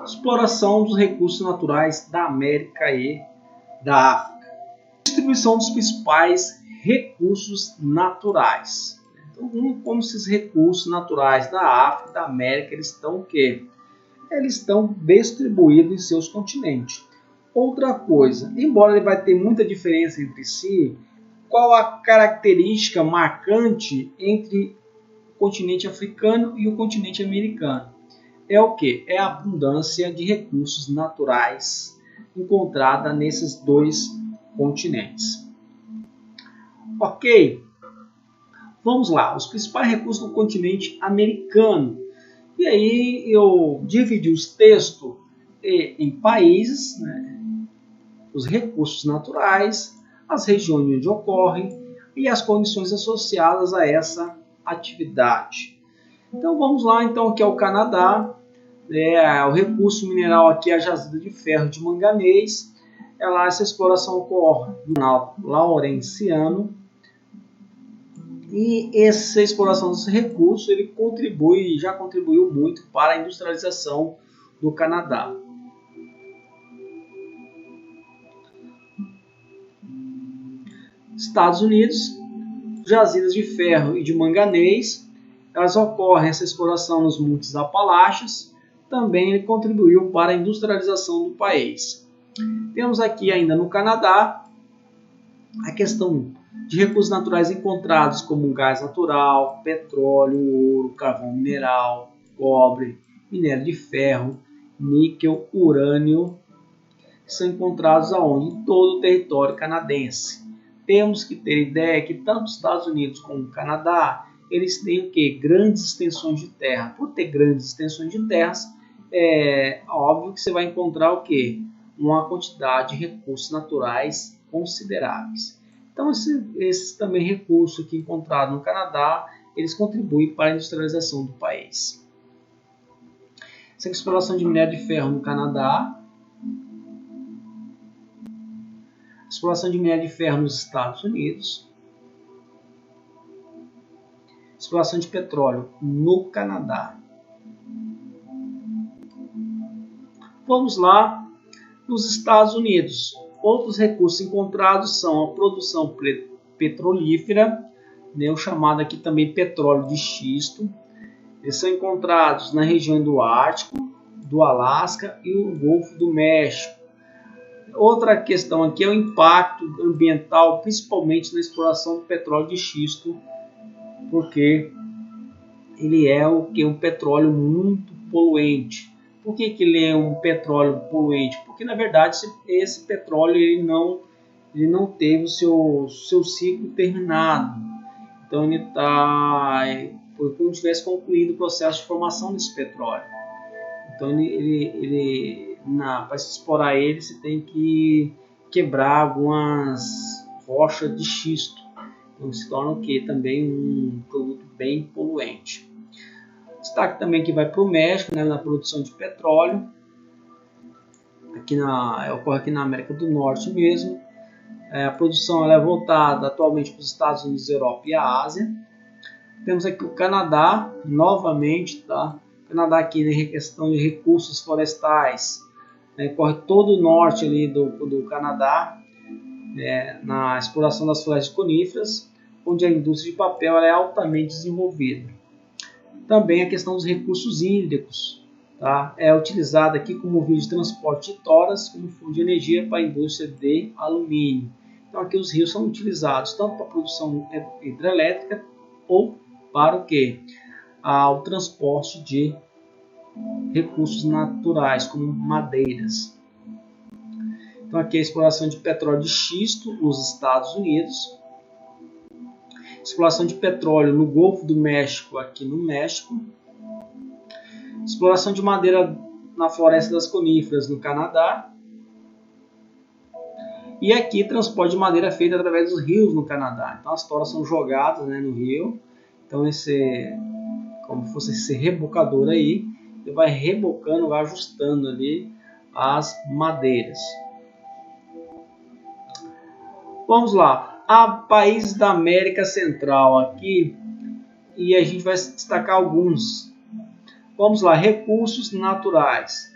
Exploração dos recursos naturais da América e da África. Distribuição dos principais recursos naturais. Então, como esses recursos naturais da África e da América eles estão o quê? Eles estão distribuídos em seus continentes. Outra coisa, embora ele vai ter muita diferença entre si, qual a característica marcante entre o continente africano e o continente americano? É o que? É a abundância de recursos naturais encontrada nesses dois continentes. Ok? Vamos lá, os principais recursos do continente americano. E aí eu dividi os textos em países, né, os recursos naturais, as regiões onde ocorrem e as condições associadas a essa atividade. Então vamos lá, então aqui é o Canadá, o recurso mineral aqui é a jazida de ferro de manganês. Essa exploração ocorre no canal Laurenciano. E essa exploração desse recurso ele já contribuiu muito para a industrialização do Canadá. Estados Unidos, jazidas de ferro e de manganês, elas ocorrem essa exploração nos montes Apalaches, também ele contribuiu para a industrialização do país. Temos aqui ainda no Canadá a questão de recursos naturais encontrados como gás natural, petróleo, ouro, carvão mineral, cobre, minério de ferro, níquel, urânio, que são encontrados aonde? Em todo o território canadense. Temos que ter ideia que tanto os Estados Unidos como o Canadá, eles têm o quê? Grandes extensões de terra. Por ter grandes extensões de terras, é óbvio que você vai encontrar o quê? Uma quantidade de recursos naturais consideráveis. Então, esses também recursos aqui encontrados no Canadá, eles contribuem para a industrialização do país. Essa é a exploração de minério de ferro no Canadá. Exploração de minério de ferro nos Estados Unidos. Exploração de petróleo no Canadá. Vamos lá, nos Estados Unidos. Outros recursos encontrados são a produção petrolífera, o chamado aqui também petróleo de xisto. Eles são encontrados na região do Ártico, do Alasca e o Golfo do México. Outra questão aqui é o impacto ambiental, principalmente na exploração do petróleo de xisto, porque ele é um petróleo muito poluente. Por que ele é um petróleo poluente? Porque na verdade esse petróleo ele não teve o seu ciclo terminado. Então ele está como se tivesse concluído o processo de formação desse petróleo. Então para se explorar ele, você tem que quebrar algumas rochas de xisto. Então se torna o que? Também um produto bem poluente. Destaque também que vai para o México, na produção de petróleo. Ocorre aqui na América do Norte mesmo. A produção ela é voltada atualmente para os Estados Unidos, Europa e a Ásia. Temos aqui o Canadá, novamente, tá? O Canadá aqui na questão de recursos florestais, corre todo o norte ali do Canadá, na exploração das florestas coníferas, onde a indústria de papel ela é altamente desenvolvida. Também a questão dos recursos hídricos, tá? É utilizada aqui como meio de transporte de toras, como fonte de energia para a indústria de alumínio. Então aqui os rios são utilizados tanto para a produção hidrelétrica ou para o quê? O transporte de recursos naturais, como madeiras. Então aqui a exploração de petróleo de xisto nos Estados Unidos. Exploração de petróleo no Golfo do México, aqui no México. Exploração de madeira na floresta das coníferas no Canadá. E aqui transporte de madeira feita através dos rios no Canadá. Então as toras são jogadas, no rio. Então como fosse esse rebocador aí, ele vai rebocando, vai ajustando ali as madeiras. Vamos lá. Há países da América Central aqui e a gente vai destacar alguns. Vamos lá, recursos naturais.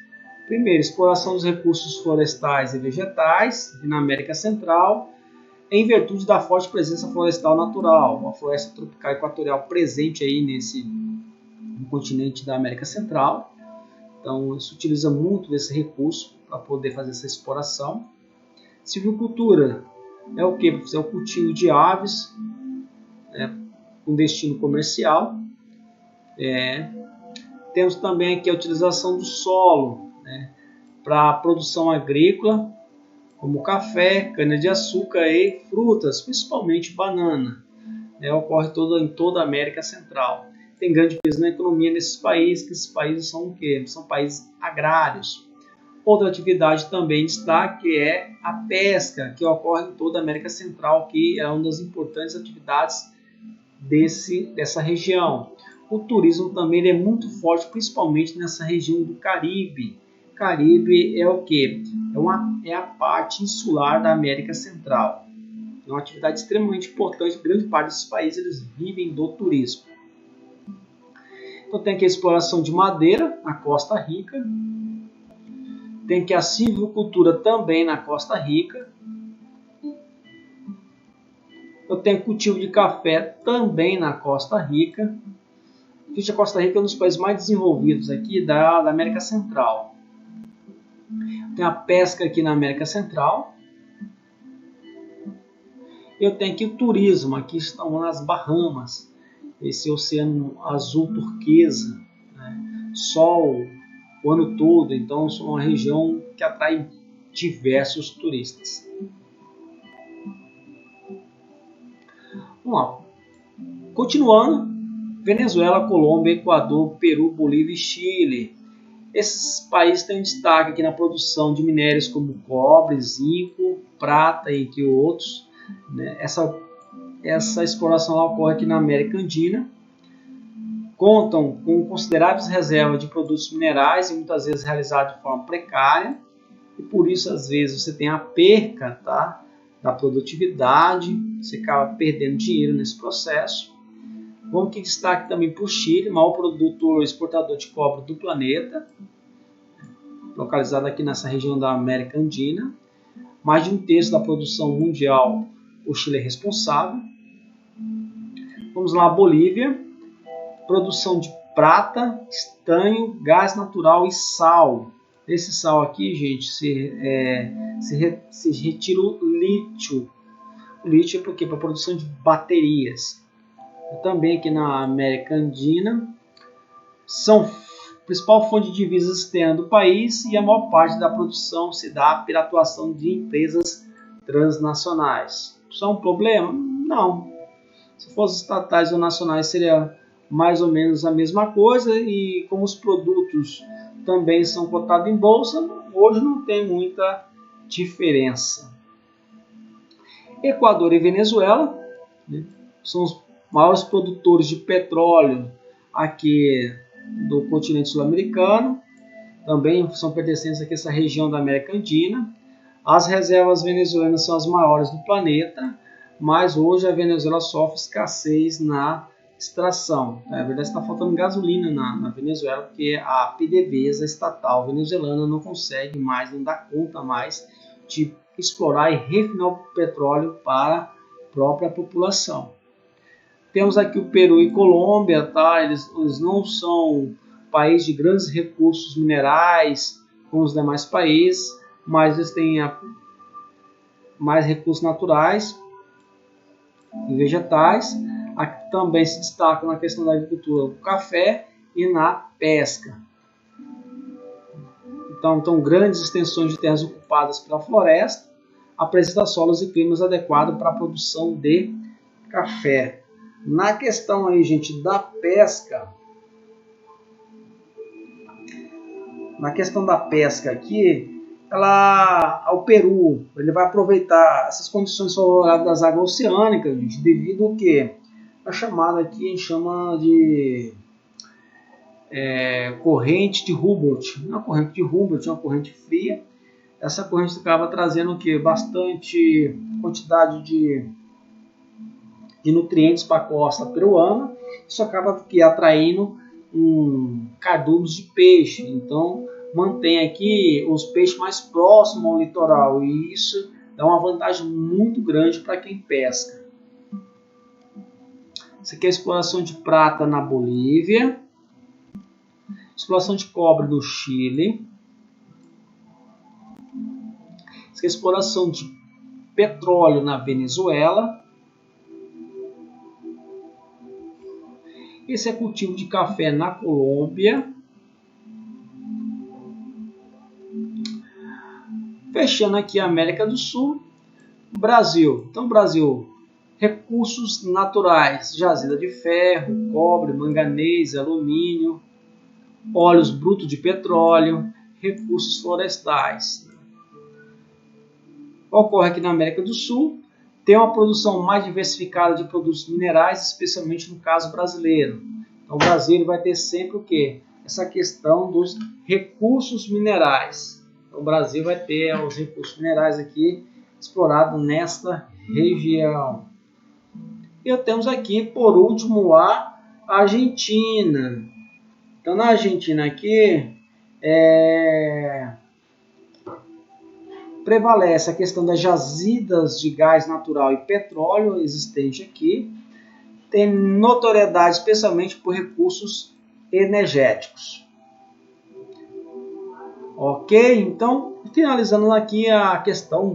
Primeiro, exploração dos recursos florestais e vegetais na América Central, em virtude da forte presença florestal natural, uma floresta tropical equatorial presente aí no continente da América Central. Então, se utiliza muito desse recurso para poder fazer essa exploração. Silvicultura é o que? É o cultivo de aves, com destino comercial. Temos também aqui a utilização do solo, para a produção agrícola, como café, cana-de-açúcar e frutas, principalmente banana. Ocorre em toda a América Central. Tem grande peso na economia nesses países, que esses países são o quê? São países agrários. Outra atividade também em destaque é a pesca, que ocorre em toda a América Central, que é uma das importantes atividades dessa região. O turismo também é muito forte, principalmente nessa região do Caribe. Caribe é o quê? É a parte insular da América Central. É uma atividade extremamente importante. Grande parte desses países eles vivem do turismo. Então tem aqui a exploração de madeira na Costa Rica. Tem aqui a silvicultura também na Costa Rica. Eu tenho cultivo de café também na Costa Rica. A Costa Rica é um dos países mais desenvolvidos aqui da América Central. Tem a pesca aqui na América Central. Eu tenho aqui o turismo, aqui estão nas Bahamas, esse oceano azul turquesa, sol o ano todo, então é uma região que atrai diversos turistas. Vamos lá. Continuando, Venezuela, Colômbia, Equador, Peru, Bolívia e Chile. Esses países têm um destaque aqui na produção de minérios como cobre, zinco, prata, entre outros. Essa exploração ocorre aqui na América Andina. Contam com consideráveis reservas de produtos minerais e muitas vezes realizados de forma precária. E por isso, às vezes, você tem a perca, da produtividade, você acaba perdendo dinheiro nesse processo. Vamos que destaque também para o Chile, maior produtor exportador de cobre do planeta, localizado aqui nessa região da América Andina. Mais de um terço da produção mundial o Chile é responsável. Vamos lá, Bolívia, produção de prata, estanho, gás natural e sal. Esse sal aqui, gente, se retira o lítio. O lítio é porque para a produção de baterias. Também aqui na América Andina, são a principal fonte de divisas externa do país e a maior parte da produção se dá pela atuação de empresas transnacionais. Isso é um problema? Não. Se fossem estatais ou nacionais seria mais ou menos a mesma coisa, e como os produtos também são cotados em bolsa, hoje não tem muita diferença. Equador e Venezuela, são os maiores produtores de petróleo aqui do continente sul-americano, também são pertencentes aqui a essa região da América Andina. As reservas venezuelanas são as maiores do planeta, mas hoje a Venezuela sofre escassez na extração. Na verdade, está faltando gasolina na Venezuela, porque a PDVSA estatal venezuelana não consegue mais, não dá conta mais de explorar e refinar o petróleo para a própria população. Temos aqui o Peru e Colômbia, eles não são países de grandes recursos minerais como os demais países, mas eles têm mais recursos naturais e vegetais. Aqui também se destacam na questão da agricultura, o café e na pesca. Então grandes extensões de terras ocupadas pela floresta, apresenta solos e climas adequados para a produção de café. Na questão aí, gente, da pesca, aqui, o Peru, ele vai aproveitar essas condições favoráveis das águas oceânicas, gente, devido ao que a chamada aqui a gente chama de corrente de Humboldt. Não é uma corrente de Humboldt, é uma corrente fria. Essa corrente acaba trazendo o que? Bastante quantidade de nutrientes para a costa peruana. Isso acaba atraindo cardumes de peixe. Então mantém aqui os peixes mais próximos ao litoral, e isso dá uma vantagem muito grande para quem pesca. Isso aqui é a exploração de prata na Bolívia, exploração de cobre no Chile, isso aqui é a exploração de petróleo na Venezuela, esse é cultivo de café na Colômbia. Fechando aqui a América do Sul, Brasil. Então, Brasil, recursos naturais, jazida de ferro, cobre, manganês, alumínio, óleos brutos de petróleo, recursos florestais. Ocorre aqui na América do Sul, tem uma produção mais diversificada de produtos minerais, especialmente no caso brasileiro. Então, o Brasil vai ter sempre o quê? Essa questão dos recursos minerais. Então, o Brasil vai ter os recursos minerais aqui explorados nesta região. E temos aqui, por último, a Argentina. Então, na Argentina aqui, prevalece a questão das jazidas de gás natural e petróleo existente aqui. Tem notoriedade especialmente por recursos energéticos. Ok? Então, finalizando aqui a questão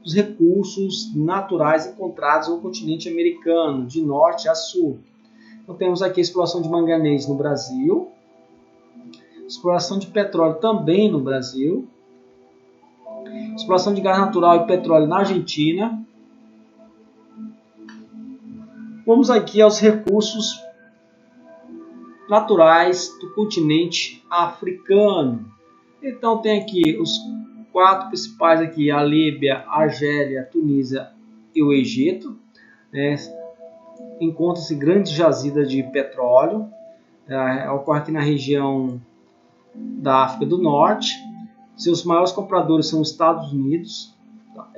dos recursos naturais encontrados no continente americano, de norte a sul. Então, temos aqui a exploração de manganês no Brasil, exploração de petróleo também no Brasil, exploração de gás natural e petróleo na Argentina. Vamos aqui aos recursos naturais do continente africano. Então tem aqui os 4 principais aqui, a Líbia, a Argélia, a Tunísia e o Egito. Encontra-se grandes jazidas de petróleo. Ocorre aqui na região da África do Norte. Seus maiores compradores são os Estados Unidos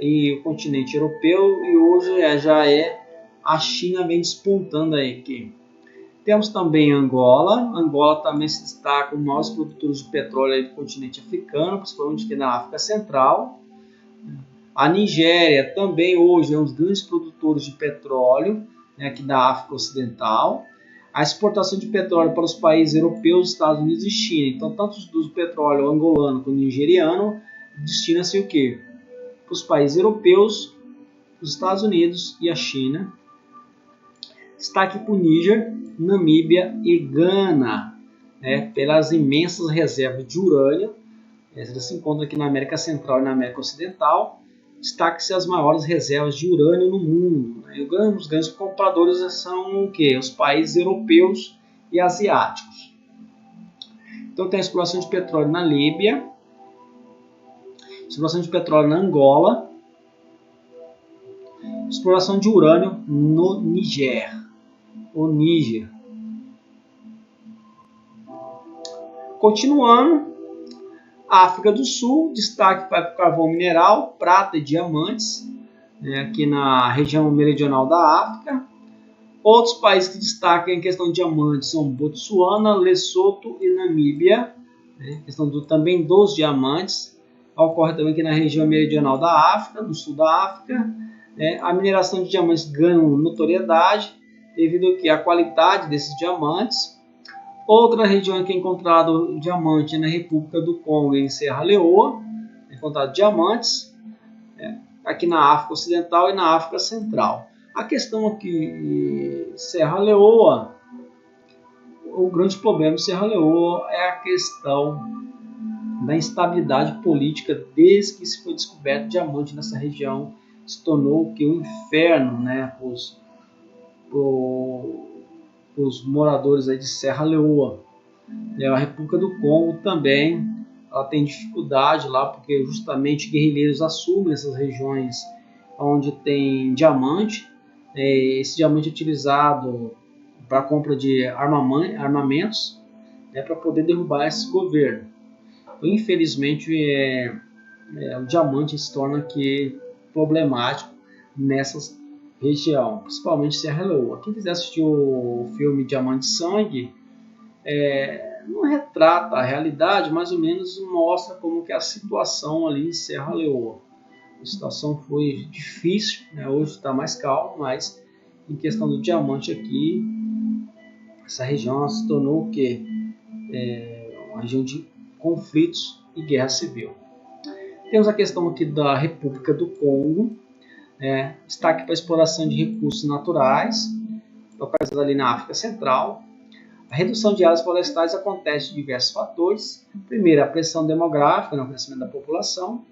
e o continente europeu, e hoje já a China vem despontando aí aqui. Temos também Angola. Angola também se destaca como maiores produtores de petróleo aí do continente africano, principalmente aqui na África Central. A Nigéria também hoje é um dos grandes produtores de petróleo, aqui da África Ocidental. A exportação de petróleo para os países europeus, Estados Unidos e China. Então, tanto do petróleo angolano quanto nigeriano, destina-se o quê? Para os países europeus, os Estados Unidos e a China. Destaque para o Níger, Namíbia e Gana, pelas imensas reservas de urânio. Essas se encontram aqui na América Central e na América Ocidental. Destaque-se as maiores reservas de urânio no mundo. E os grandes compradores são o quê? Os países europeus e asiáticos. Então tem a exploração de petróleo na Líbia, exploração de petróleo na Angola, exploração de urânio no Níger. Continuando, África do Sul, destaque para o carvão mineral, prata e diamantes, aqui na região meridional da África. Outros países que destacam em questão de diamantes são Botsuana, Lesoto e Namíbia, questão também dos diamantes. Ocorre também aqui na região meridional da África, do sul da África. A mineração de diamantes ganha notoriedade devido à qualidade desses diamantes. Outra região que é encontrado diamante é na República do Congo, em Serra Leoa, é encontrado diamantes, aqui na África Ocidental e na África Central. A questão aqui, Serra Leoa, o grande problema de Serra Leoa é a questão da instabilidade política desde que se foi descoberto diamante nessa região. Se tornou o inferno, os moradores aí de Serra Leoa. A República do Congo também ela tem dificuldade lá, porque justamente guerrilheiros assumem essas regiões onde tem diamante. Esse diamante é utilizado para a compra de armamentos, para poder derrubar esse governo. Então, infelizmente, o diamante se torna aqui problemático nessas região, principalmente Serra Leoa. Quem quiser assistir o filme Diamante Sangue, não retrata a realidade, mais ou menos mostra como que é a situação ali em Serra Leoa. A situação foi difícil, né? Hoje está mais calmo, mas em questão do diamante aqui, essa região se tornou o quê? Uma região de conflitos e guerra civil. Temos a questão aqui da República do Congo, destaque para a exploração de recursos naturais, localizados ali na África Central. A redução de áreas florestais acontece de diversos fatores. Primeiro, a pressão demográfica, o crescimento da população,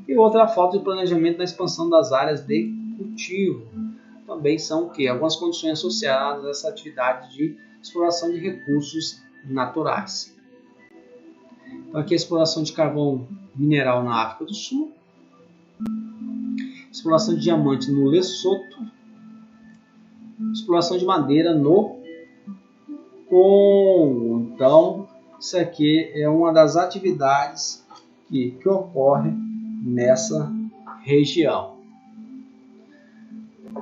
e outra, a falta de planejamento na expansão das áreas de cultivo. Também são algumas condições associadas a essa atividade de exploração de recursos naturais. Então, aqui a exploração de carvão mineral na África do Sul, exploração de diamante no Lesoto, exploração de madeira no Congo. Então, isso aqui é uma das atividades que ocorre nessa região.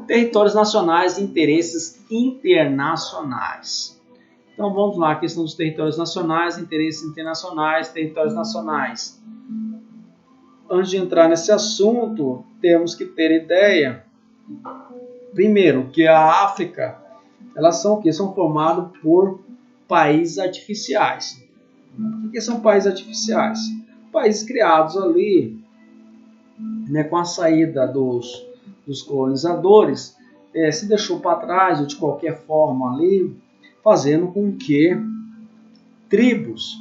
Territórios nacionais e interesses internacionais. Então vamos lá, a questão dos territórios nacionais, interesses internacionais, territórios nacionais. Antes de entrar nesse assunto, temos que ter ideia, primeiro, que a África, elas são São formadas por países artificiais. O que são países artificiais? Países criados ali, com a saída dos colonizadores, se deixou para trás, de qualquer forma ali, fazendo com que tribos,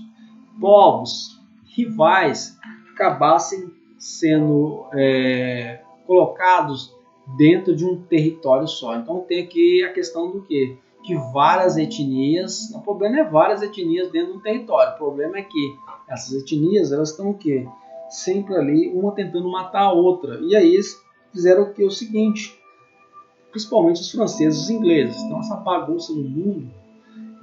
povos, rivais, acabassem sendo colocados dentro de um território só. Então tem aqui a questão do quê? De várias etnias. O problema é várias etnias dentro de um território. O problema é que essas etnias, elas estão o quê? Sempre ali, uma tentando matar a outra. E aí eles fizeram o seguinte, principalmente os franceses e os ingleses. Então essa bagunça no mundo,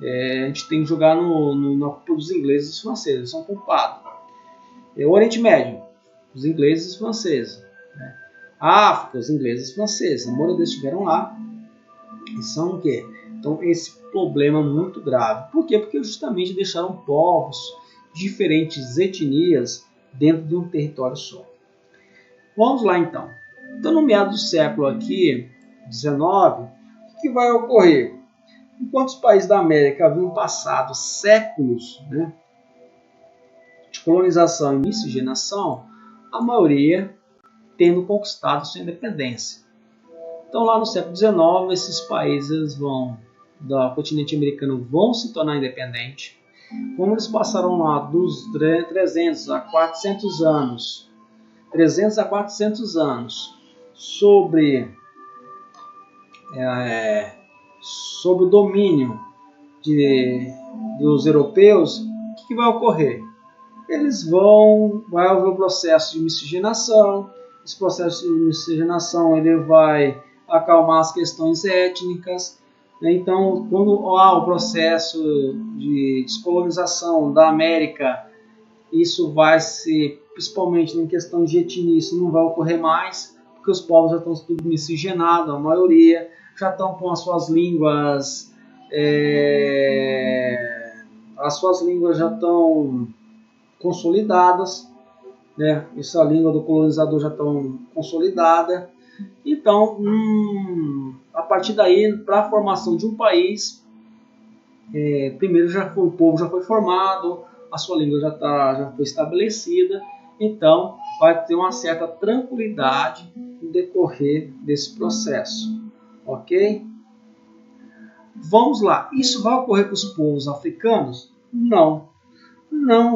a gente tem que jogar na culpa dos ingleses e dos franceses. Eles são culpados. O Oriente Médio, os ingleses e os franceses. A África, os ingleses e os franceses. A maioria deles estiveram lá. E são o quê? Então esse problema é muito grave. Por quê? Porque justamente deixaram povos, diferentes etnias, dentro de um território só. Vamos lá então. Então no meado do século aqui, 19, o que vai ocorrer? Enquanto os países da América haviam passado séculos de colonização e miscigenação, a maioria tendo conquistado sua independência. Então lá no século XIX, esses países do continente americano vão se tornar independentes. Como eles passaram lá dos 300 a 400 anos, sobre o domínio dos europeus, o que vai ocorrer? Vai haver o processo de miscigenação. Esse processo de miscigenação ele vai acalmar as questões étnicas. Então, quando há o processo de descolonização da América, isso vai ser, principalmente em questão de etnia, isso não vai ocorrer mais, porque os povos já estão tudo miscigenados, a maioria já estão com as suas línguas, já estão consolidadas, essa língua do colonizador já estão consolidada. Então, a partir daí, para a formação de um país, primeiro o povo já foi formado, a sua língua já foi estabelecida, então vai ter uma certa tranquilidade no decorrer desse processo, ok? Vamos lá, isso vai ocorrer com os povos africanos? Não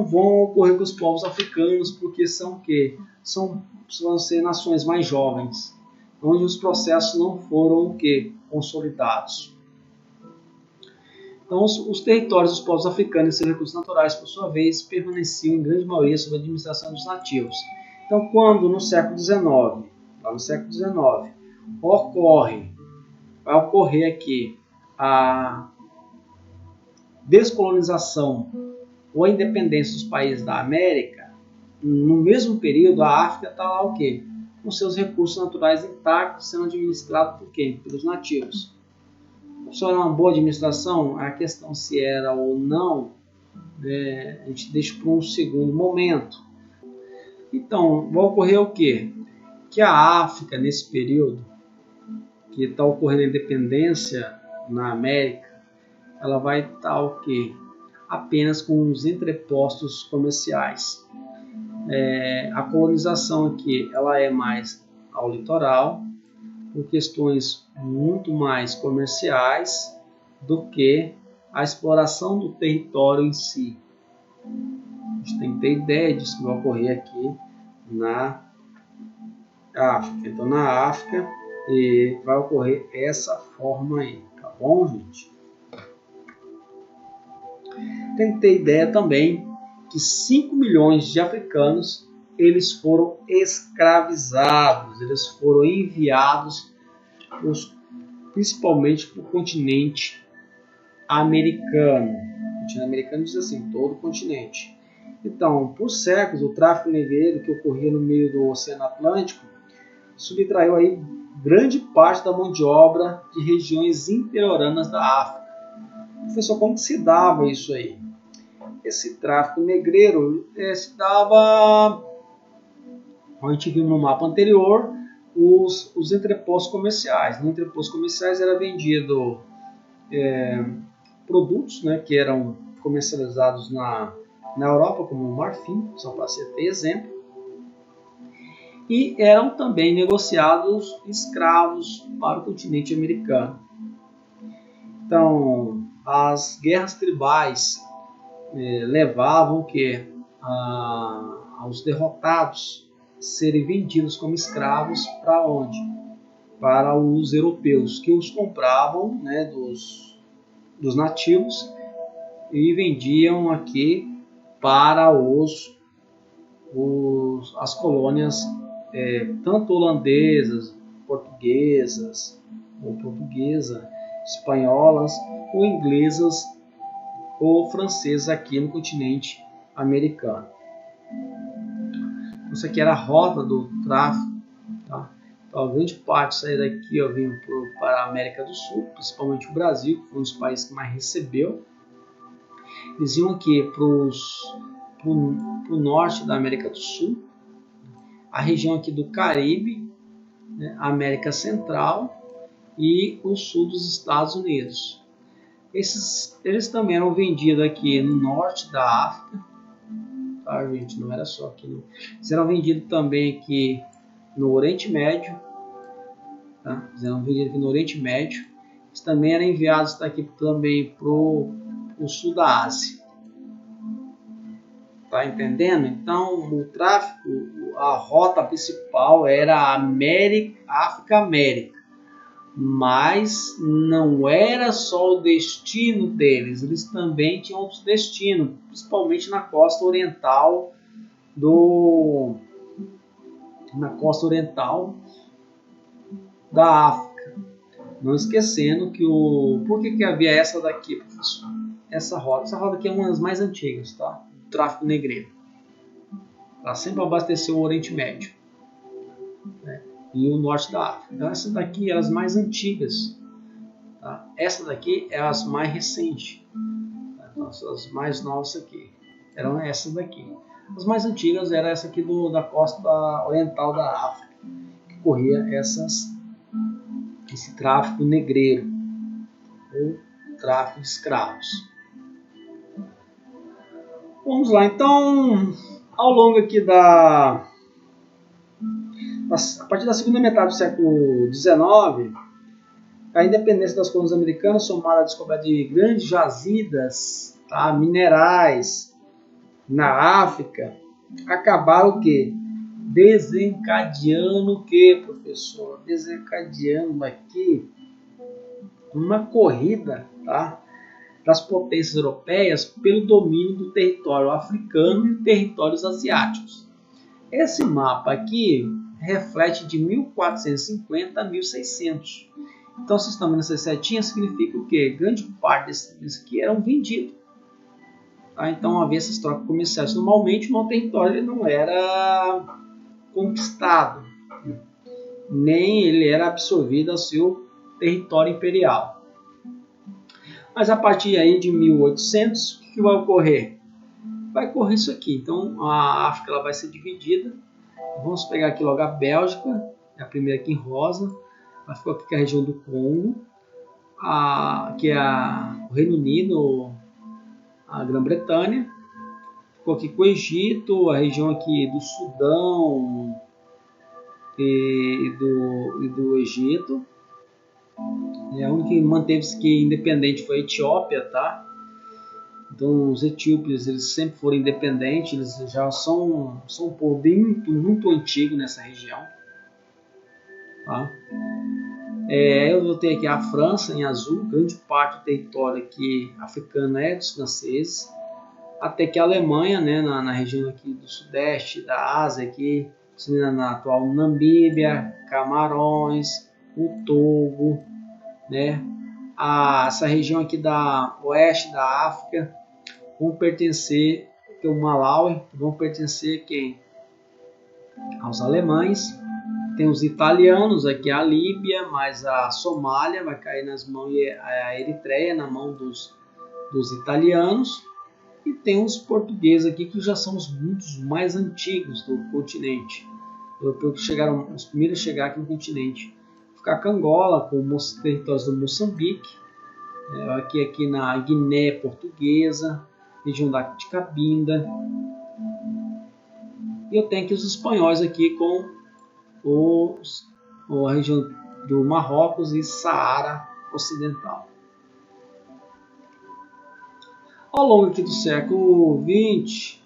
vão ocorrer com os povos africanos, porque vão ser nações mais jovens, onde os processos não foram consolidados. Então, os territórios dos povos africanos e seus recursos naturais, por sua vez, permaneciam em grande maioria sob a administração dos nativos. Então, quando no século XIX, vai ocorrer aqui a descolonização ou a independência dos países da América, no mesmo período a África está lá com seus recursos naturais intactos, sendo administrado por quem? Pelos nativos. Só era uma boa administração? A questão se era ou não a gente deixa para um segundo momento. Então, vai ocorrer o quê? Que a África, nesse período, que está ocorrendo a independência na América, ela vai estar o quê? Apenas com os entrepostos comerciais. A colonização aqui ela é mais ao litoral, por questões muito mais comerciais do que a exploração do território em si. A gente tem que ter ideia disso que vai ocorrer aqui na África. Então, na África vai ocorrer essa forma aí, tá bom, gente? Tem que ter ideia também que 5 milhões de africanos eles foram escravizados, eles foram enviados principalmente para o continente americano. O continente americano diz assim, todo o continente. Então, por séculos, o tráfico negreiro que ocorria no meio do Oceano Atlântico subtraiu aí grande parte da mão de obra de regiões interioranas da África. Professor, como se dava isso aí? Esse tráfico negreiro se dava, a gente viu no mapa anterior, os entrepostos comerciais. Nos entrepostos comerciais era vendido produtos, né, que eram comercializados na Europa, como o marfim, só para ter exemplo, e eram também negociados escravos para o continente americano. Então, as guerras tribais levavam aos derrotados serem vendidos como escravos para onde? Para os europeus, que os compravam, né, dos nativos e vendiam aqui para as colônias tanto holandesas, portuguesas, espanholas ou inglesas ou francesas aqui no continente americano. Isso aqui era a rota do tráfico, tá? Então, a grande parte saía daqui, vinha para a América do Sul, principalmente o Brasil, que foi um dos países que mais recebeu. Eles iam aqui para o norte da América do Sul, a região aqui do Caribe, né, América Central e o sul dos Estados Unidos. Eles também eram vendidos aqui no norte da África, tá, gente? Não era só aqui. Não. Eles eram vendidos também aqui no Oriente Médio, tá? Eles eram vendidos aqui no Oriente Médio. Eles também eram enviados daqui também para o sul da Ásia. Tá entendendo? Então, o tráfico, a rota principal era a África-América. Mas não era só o destino deles, eles também tinham outros destinos, principalmente na costa oriental da África. Não esquecendo que por que havia essa daqui, professor? Essa rota aqui é uma das mais antigas, tá? Do tráfico negreiro. Ela sempre abasteceu o Oriente Médio, né? E o norte da África. Então, essa daqui é as mais antigas, tá? Essa daqui é as mais recentes, tá? Então, as mais novas aqui eram essas daqui. As mais antigas era essa aqui da costa oriental da África, que corria esse tráfico negreiro ou tráfico de escravos. Vamos lá, então, ao longo aqui a partir da segunda metade do século XIX, a independência das colônias americanas, somada à descoberta de grandes jazidas, tá, minerais na África, acabaram o quê? Desencadeando o quê, professor? Desencadeando aqui uma corrida, tá, das potências europeias pelo domínio do território africano e territórios asiáticos. Esse mapa aqui reflete de 1450 a 1600. Então, vocês estão vendo essa setinha, significa o quê? Grande parte desses aqui eram vendidos. Tá? Então, havia essas trocas comerciais. Normalmente, o território ele não era conquistado, nem ele era absorvido ao seu território imperial. Mas a partir aí de 1800, o que que vai ocorrer? Vai ocorrer isso aqui. Então a África ela vai ser dividida. Vamos pegar aqui logo a Bélgica, é a primeira aqui em rosa. Ela ficou aqui com a região do Congo, que é o Reino Unido, a Grã-Bretanha. Ficou aqui com o Egito, a região aqui do Sudão e do Egito. A única que manteve-se independente foi a Etiópia, tá? Então os etíopes eles sempre foram independentes, eles já são um povo muito antigo nessa região. Tá? Eu voltei aqui a França em azul, grande parte do território aqui africano é dos franceses, até que a Alemanha, né, na região aqui do sudeste da Ásia, aqui, na atual Namíbia, Camarões, o Togo, né, essa região aqui da oeste da África vão pertencer, que é o Malawi, vão pertencer a quem? Aos alemães. Tem os italianos aqui, a Líbia, mas a Somália vai cair nas mãos, e a Eritreia na mão dos italianos. E tem os portugueses aqui, que já são muitos mais antigos do continente. Europeus que chegaram, os primeiros a chegar aqui no continente. Ficar com Angola, com os territórios do Moçambique, aqui na Guiné Portuguesa, região de Cabinda. E eu tenho aqui os espanhóis aqui com a região do Marrocos e Saara Ocidental. Ao longo aqui do século XX,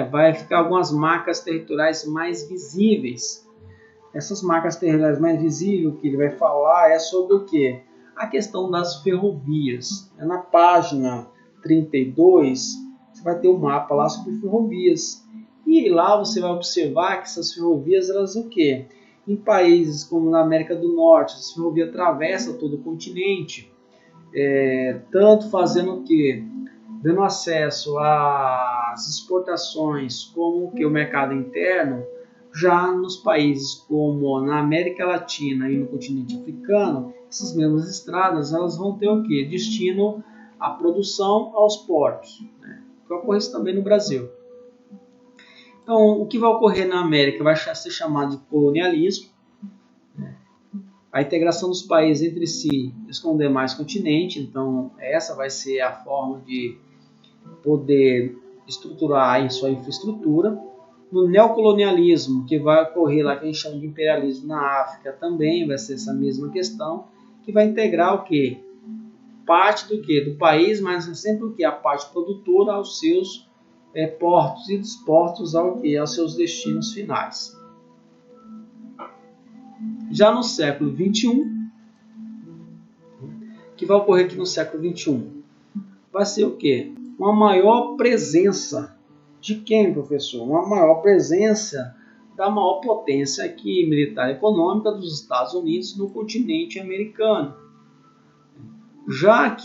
vai ficar algumas marcas territoriais mais visíveis. Essas marcas territoriais mais visíveis, o que ele vai falar é sobre o quê? A questão das ferrovias. Na página 32, você vai ter um mapa lá sobre ferrovias. E lá você vai observar que essas ferrovias, elas o quê? Em países como na América do Norte, as ferrovias atravessam todo o continente, tanto fazendo o quê? Dando acesso às exportações como que o mercado interno. Já nos países como na América Latina e no continente africano, essas mesmas estradas elas vão ter o quê? Destino à produção aos portos, né? Que ocorre também no Brasil. Então, o que vai ocorrer na América vai ser chamado de colonialismo, né? A integração dos países entre si e com os demais continentes. Então, essa vai ser a forma de poder estruturar em sua infraestrutura. No neocolonialismo, que vai ocorrer lá, que a gente chama de imperialismo na África, também vai ser essa mesma questão, que vai integrar o quê? Parte do quê? Do país, mas sempre o quê? A parte produtora aos seus portos e dos portos aos seus destinos finais. Já no século XXI, que vai ocorrer aqui no século XXI, vai ser o quê? Uma maior presença de quem, professor? Uma maior presença da maior potência aqui, militar e econômica dos Estados Unidos no continente americano. Já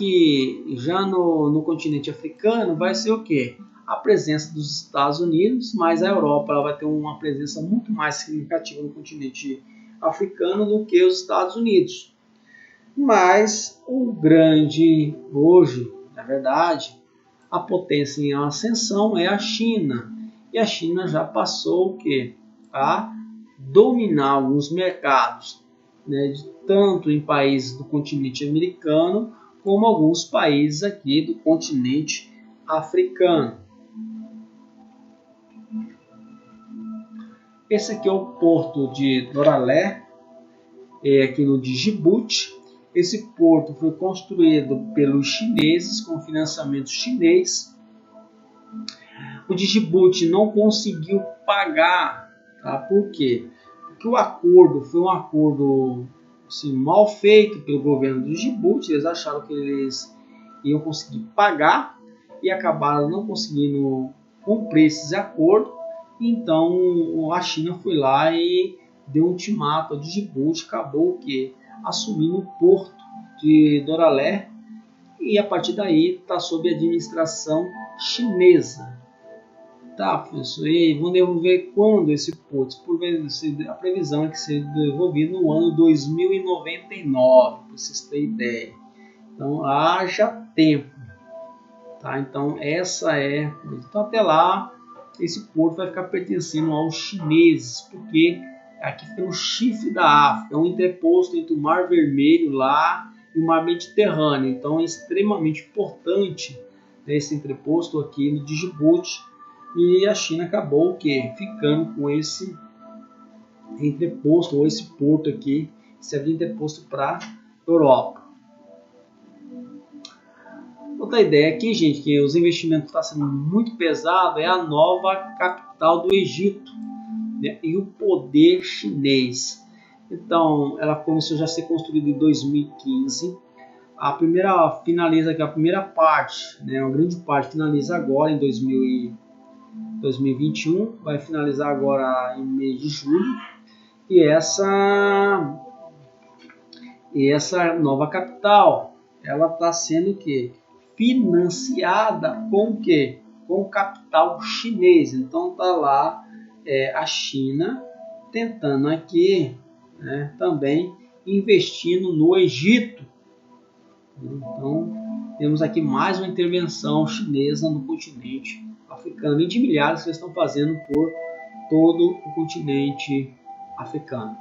no continente africano vai ser o quê? A presença dos Estados Unidos, mas a Europa ela vai ter uma presença muito mais significativa no continente africano do que os Estados Unidos. Mas o grande, hoje, na verdade, a potência em ascensão é a China. E a China já passou o quê? A dominar alguns mercados, né, tanto em países do continente americano, como alguns países aqui do continente africano. Esse aqui é o porto de Doralé, aqui no Djibouti. Esse porto foi construído pelos chineses, com financiamento chinês. O Djibouti não conseguiu pagar, tá? Por quê? Porque o acordo foi um acordo assim, mal feito pelo governo do Djibouti. Eles acharam que eles iam conseguir pagar e acabaram não conseguindo cumprir esse acordo. Então a China foi lá e deu um ultimato ao Djibouti, acabou o quê? Assumindo o porto de Doralé, e a partir daí está sob administração chinesa. Tá, professor, e vão devolver quando esse porto? A previsão é que seja devolvido no ano 2099, para vocês terem ideia. Então haja tempo. Tá? Então essa é. Então até lá esse porto vai ficar pertencendo aos chineses, porque aqui fica no chifre da África, é um entreposto entre o Mar Vermelho lá e o Mar Mediterrâneo. Então é extremamente importante, né, esse entreposto aqui no Djibouti, e a China acabou ficando com esse entreposto, ou esse porto aqui, serve de entreposto para a Europa. Outra ideia aqui, gente, que os investimentos estão sendo muito pesados, é a nova capital do Egito, né, e o poder chinês. Então, ela começou já a ser construída em 2015. A primeira parte, né, uma grande parte finaliza agora em 2021, vai finalizar agora em mês de julho. E essa nova capital, ela está sendo financiada com o quê? Com capital chinês. Então tá lá a China tentando aqui, né, também investindo no Egito. Então temos aqui mais uma intervenção chinesa no continente africano, e de milhares que eles estão fazendo por todo o continente africano.